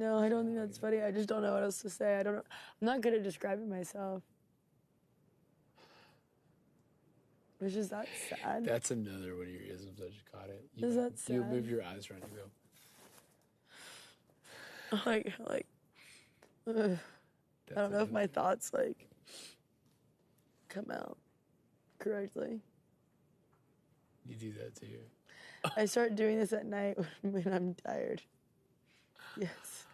No, I don't think that's funny. I just don't know what else to say. I don't know. I'm not good at describing myself. Which is that sad? That's another one of your isms. I just caught it. Is that sad? You move your eyes around and go. Like, I don't know if my thoughts, like, come out correctly. You do that too. I start doing this at night when I'm tired. Yes.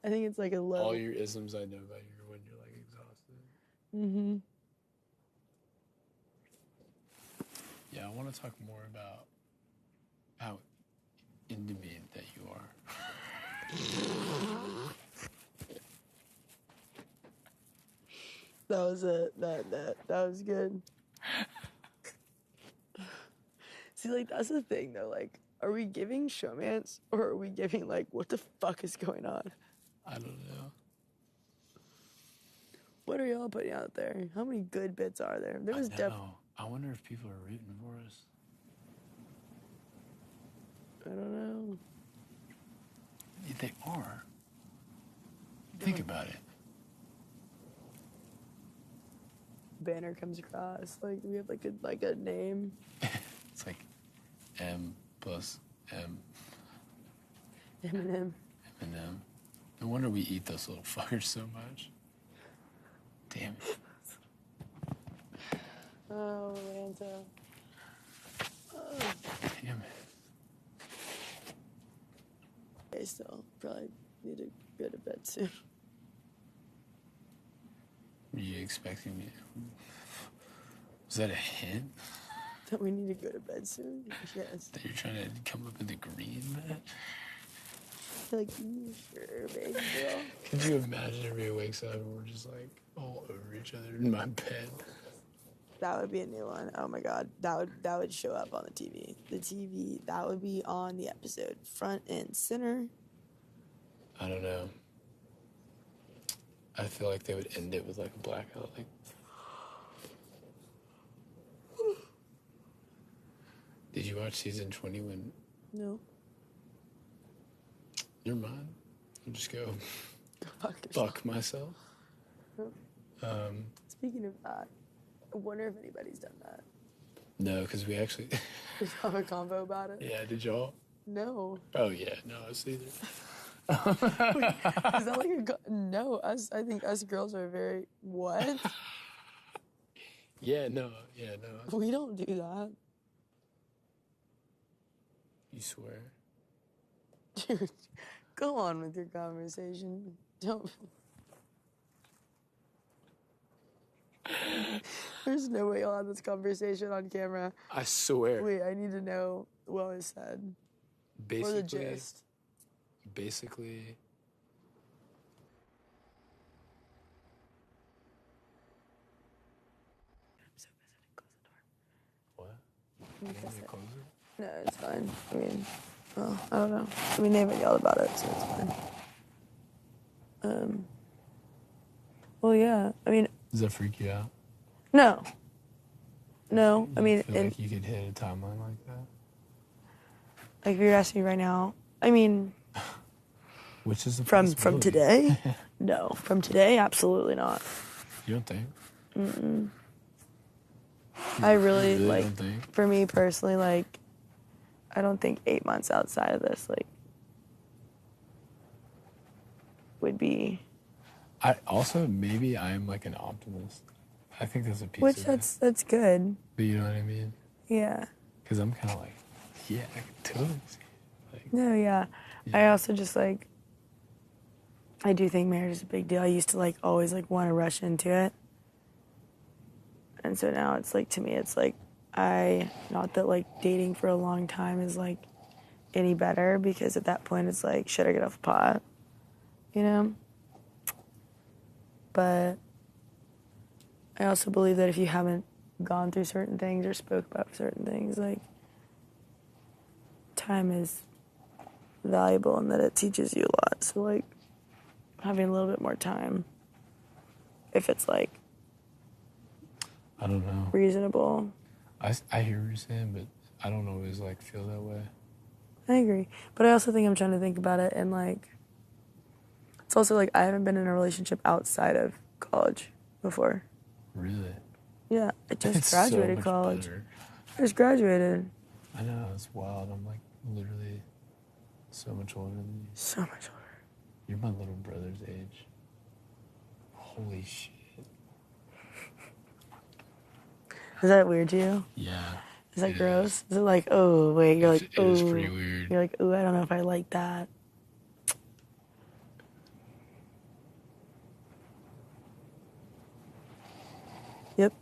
I think it's like a level. All your isms I know about you are when you're, like, exhausted. Mm-hmm. Yeah, I want to talk more about how into me that you are. That was it. That was good. See, like, that's the thing, though. Like, are we giving showmance or are we giving, like, what the fuck is going on? I don't know. What are y'all putting out there? How many good bits are there? There was I wonder if people are rooting for us. I don't know. They are. Think about it. Banner comes across. Like, do we have like a name? It's like M plus M. Eminem. Eminem. No wonder we eat those little fuckers so much. Damn it. Oh, Atlanta. Oh. Damn it. I still probably need to go to bed soon. Were you expecting me? Was that a hint? That we need to go to bed soon? Yes. That you're trying to come up in the green, Matt? Like, you sure, baby girl? Could you imagine everybody wakes up and we're just like all over each other in my bed? That would be a new one. Oh my god. That would show up on the TV. The TV, that would be on the episode. Front and center. I don't know. I feel like they would end it with like a blackout. Like, did you watch season 20 when... No. You're mine. I'll just go fuck myself. Speaking of that, I wonder if anybody's done that. No, because we actually... Did you have a convo about it? Yeah, did y'all? No. Oh, yeah, no, us either. Wait, is that like a... No, I think us girls are very... What? Yeah, no. We don't do that. You swear? Dude, go on with your conversation. Don't... There's no way you'll have this conversation on camera. I swear. Wait, I need to know what was said. Basically, or the gist. Basically... I'm so busy to close the door. What? Can you You kiss want me it? to close it? No, it's fine. I mean, well, I don't know. I mean, they haven't yelled about it, so it's fine. Well, yeah. I mean... Does that freak you out? No. No, I mean... You feel like you could hit a timeline like that? Like, if you're asking me right now, I mean... Which is the From today? No. From today, absolutely not. You don't think? Mm-mm. I really, like, don't think? for me personally, like, I don't think 8 months outside of this, like, would be... I also, maybe I'm like an optimist. I think that's a piece Which, of it. that's good. But you know what I mean? Yeah. Because I'm kind of like, yeah, I can totally see it. Like, No, yeah. I also just, like, I do think marriage is a big deal. I used to, like, always, like, want to rush into it. And so now it's, like, to me, it's, like, not that, like, dating for a long time is, like, any better, because at that point it's, like, should I get off the pot? You know? But I also believe that if you haven't gone through certain things or spoke about certain things, like, time is valuable and that it teaches you a lot. So, like, having a little bit more time, if it's, like, I don't know. reasonable. I hear what you're saying, but I don't always, like, feel that way. I agree. But I also think I'm trying to think about it in, like, It's also like I haven't been in a relationship outside of college before. Really? Yeah, I just It's graduated so much college. better. I just graduated. I know, it's wild. I'm like literally so much older than you. So much older. You're my little brother's age. Holy shit. Is that weird to you? Yeah. Is that gross? Is it like, oh, wait, you're like, oh. It is pretty weird. You're like, oh, I don't know if I like that. Yep.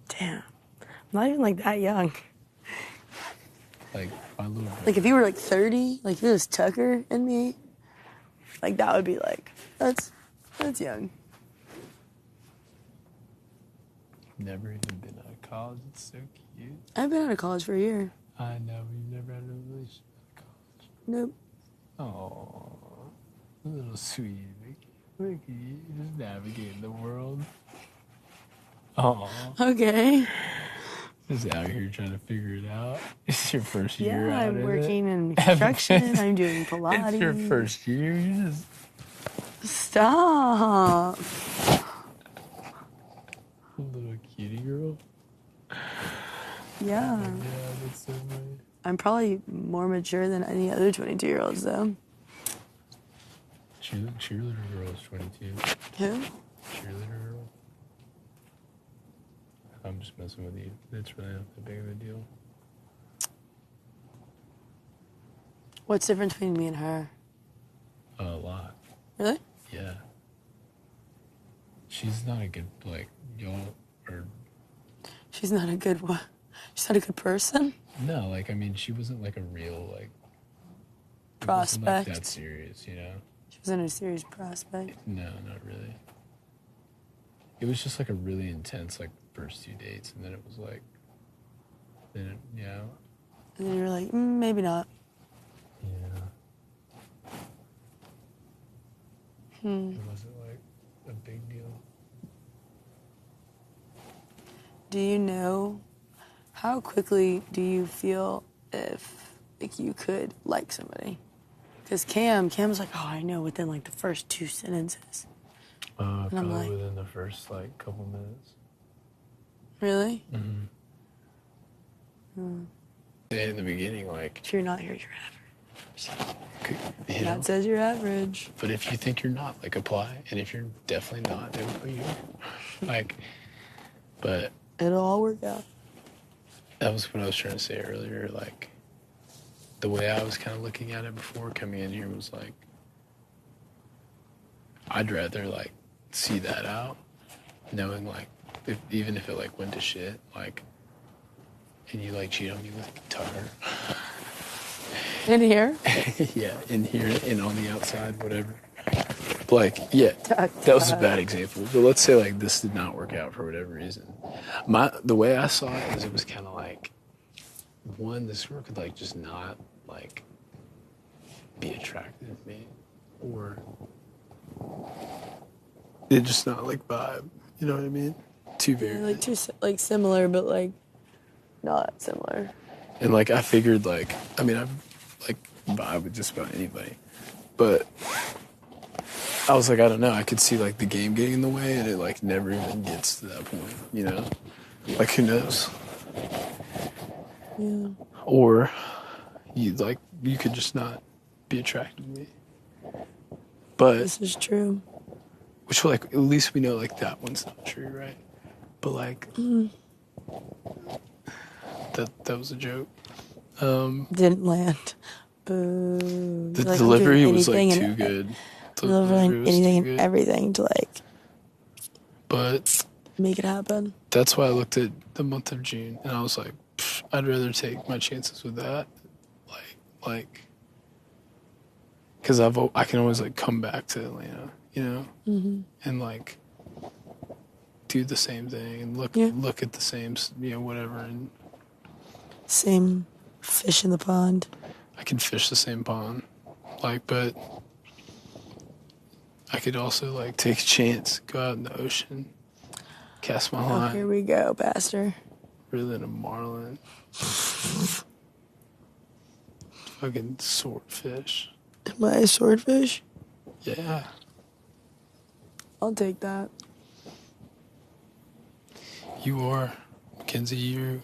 Damn. I'm not even like that young. Like, my little brother. Like, if you were like 30, like if it was Tucker and me, like that would be like, that's young. Never even been out of college. It's so cute. I've been out of college for a year. I know, but you've never had a relationship out of college. Nope. Oh, little sweetie. Look at you, just navigating the world. Oh. Okay. Just out here trying to figure it out. It's your first year out. Yeah, I'm in working it? in construction. I'm doing Pilates. It's your first year. You just Stop. little cutie girl. Yeah. Yeah, that's so funny. I'm probably more mature than any other 22-year-olds, though. Cheerleader girl is 22. Who? Cheerleader girl. I'm just messing with you. It's really not that big of a deal. What's the difference between me and her? A lot. Really? Yeah. She's not a good, like, y'all are... She's not a good one. She's not a good person? No, like, I mean, she wasn't, like, a real, like... Prospect. It wasn't, like, that serious, you know? She wasn't a serious prospect. No, not really. It was just, like, a really intense, like, first 2 dates, and then it was, like... Then, it, you know... And then you were like, maybe not. Yeah. It wasn't, like, a big deal. Do you know, how quickly do you feel if, like, you could like somebody? Because Cam's like, oh, I know within, like, the first 2 sentences. And I'm Probably like, within the first, like, couple minutes. really? Mm-hmm. In the beginning, like... If you're not, you're average. You know? That says you're average. But if you think you're not, like, apply. And if you're definitely not, then put you like, but... It'll all work out. That was what I was trying to say earlier. Like, the way I was kind of looking at it before coming in here was like, I'd rather, like, see that out, knowing, like, even if it, like, went to shit, like, and you, like, cheat on me with Tucker. In here? Yeah, in here and on the outside, whatever. Like, yeah, that was a bad example. But let's say, like, this did not work out for whatever reason. The way I saw it is it was kind of like, one, this girl could, like, just not, like, be attracted to me. Or it just not, like, vibe. You know what I mean? Too very... Like, too, like, similar, but, like, not similar. And, like, I figured, like, I mean, I've, like, vibe with just about anybody. But I was like, I don't know. I could see, like, the game getting in the way, and it, like, never even gets to that point, you know? Like, who knows? Yeah. Or you could just not be attracted to me. But This is true. which, like, at least we know, like, that one's not true, right? But, like, that was a joke. Didn't land. Boo. The Like, delivery was, like, too good. Delivering anything and everything to, like, but make it happen. that's why I looked at the month of June, and I was like, I'd rather take my chances with that. Like, because I can always, like, come back to Atlanta, you know? Mm-hmm. And, like, do the same thing and look at the same, you know, whatever. And same fish in the pond. I can fish the same pond. Like, but I could also, like, take a chance, go out in the ocean, cast my line. Oh, here we go, Pastor. Reel in a marlin. Fucking swordfish. Am I a swordfish? Yeah. I'll take that. You are, Makensy,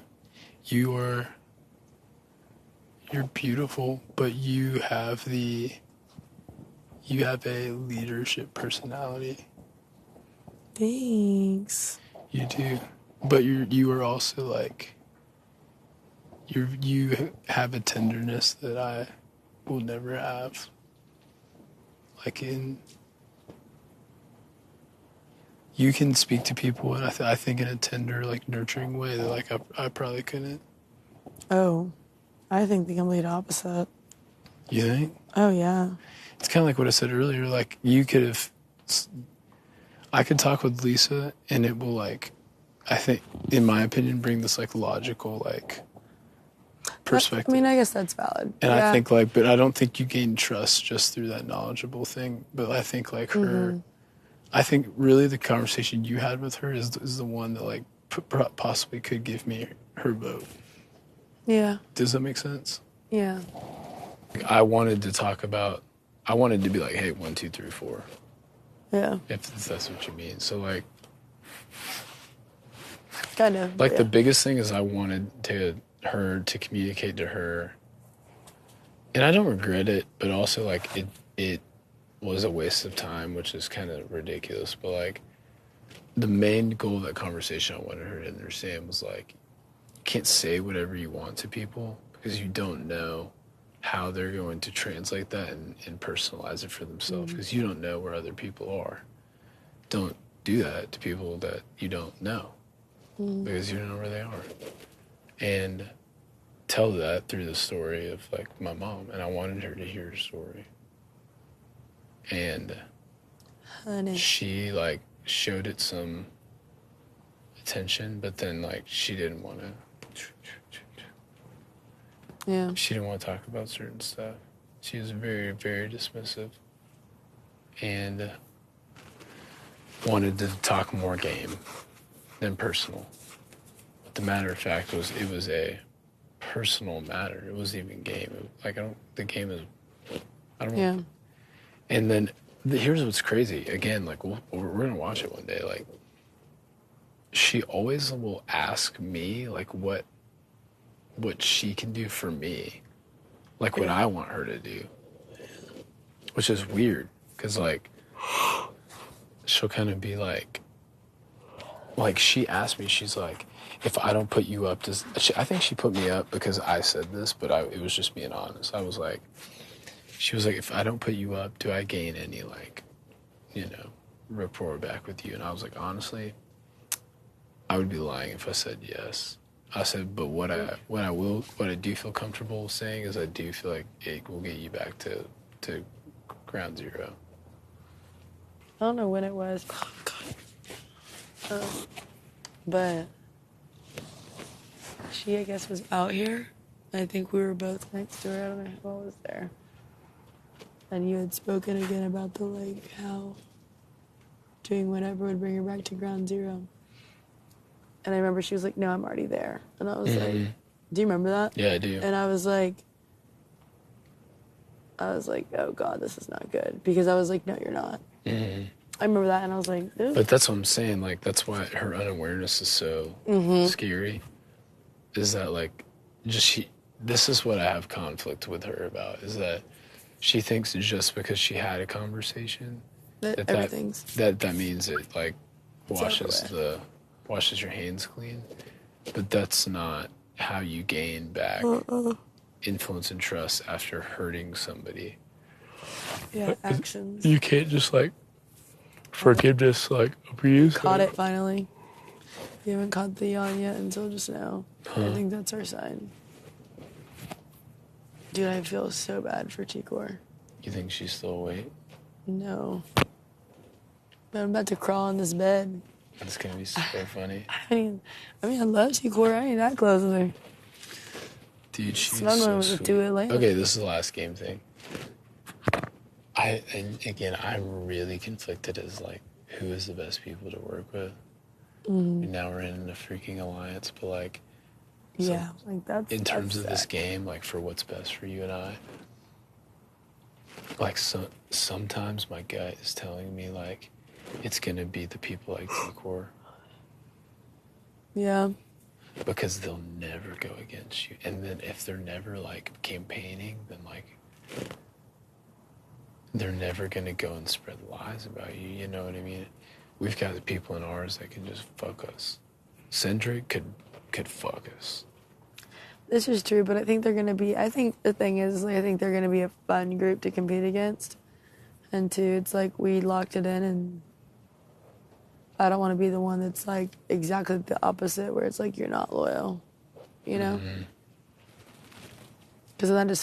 you're beautiful, but you have a leadership personality. Thanks. You do. But you are also like, you have a tenderness that I will never have. Like you can speak to people, and I think in a tender, like nurturing way that like I probably couldn't. Oh, I think the complete opposite. You think? Oh, yeah. It's kind of like what I said earlier. Like I could talk with Lisa, and it will like, I think, in my opinion, bring this like logical like perspective. I mean, I guess that's valid. And yeah. I think like, but I don't think you gain trust just through that knowledgeable thing. But I think like her, I think really the conversation you had with her is the one that like possibly could give me her vote. Yeah. Does that make sense? Yeah. I wanted to be like, hey, 1, 2, 3, 4. Yeah. If that's what you mean. So like, kind of. Like the biggest thing is I wanted her to communicate to her, and I don't regret it, but also like it was a waste of time, which is kind of ridiculous. But like the main goal of that conversation I wanted her to understand was like, you can't say whatever you want to people because you don't know how they're going to translate that and personalize it for themselves because you don't know where other people are. Don't do that to people that you don't know because you don't know where they are. And tell that through the story of like my mom, and I wanted her to hear her story. And Honey. she like showed it some attention, but then like she didn't want to. Yeah. She didn't want to talk about certain stuff. She was very, very dismissive, and wanted to talk more game than personal. But the matter of fact was, it was a personal matter. It wasn't even game. The game is, I don't know. Yeah. And then here's what's crazy. Again, like we're gonna watch it one day. Like she always will ask me like what she can do for me, like what I want her to do, which is weird because like she'll kind of be like she asked me, she's like, if I don't put you up, I think she put me up because I said this, but it was just being honest. I was like, she was like, if I don't put you up, do I gain any like, rapport back with you? And I was like, honestly, I would be lying if I said yes. I said, but what I do feel comfortable saying is I do feel like it will get you back to ground zero. I don't know when it was. But she, I guess, was out here. I think we were both next to her. I don't know who else was there. And you had spoken again about the, like, how doing whatever would bring her back to ground zero. And I remember she was like, no, I'm already there. And I was like, do you remember that? Yeah, I do. And I was like, oh, God, this is not good. Because I was like, no, you're not. Mm-hmm. I remember that, and I was like, ugh. But that's what I'm saying. Like, that's why her unawareness is so scary. Is that, like, this is what I have conflict with her about, is that she thinks just because she had a conversation that means it, like, washes your hands clean. But that's not how you gain back influence and trust after hurting somebody. Yeah, actions. You can't just, like, forgiveness, like, abuse. Caught it, finally. You haven't caught the yawn yet until just now. I think that's our sign. Dude, I feel so bad for Tikor. You think she's still awake? No. But I'm about to crawl in this bed. It's gonna be so funny. I mean, I love Tikor. I ain't that close with her. Dude, she's Snuggling so with sweet. do it later. Okay, this is the last game thing. I'm really conflicted as, like, who is the best people to work with. Now we're in a freaking alliance, but, like... Yeah, like, that's... In terms of this game, like, for what's best for you and I, like sometimes my gut is telling me like it's gonna be the people like T-Core. Yeah. Because they'll never go against you. And then if they're never like campaigning, then like they're never gonna go and spread lies about you, you know what I mean? We've got the people in ours that can just fuck us. Cedric could fuck us. This is true, but I think they're gonna be, I think the thing is, like, I think they're gonna be a fun group to compete against. And two, it's like we locked it in, and I don't want to be the one that's like exactly the opposite, where it's like you're not loyal, you know? Because then just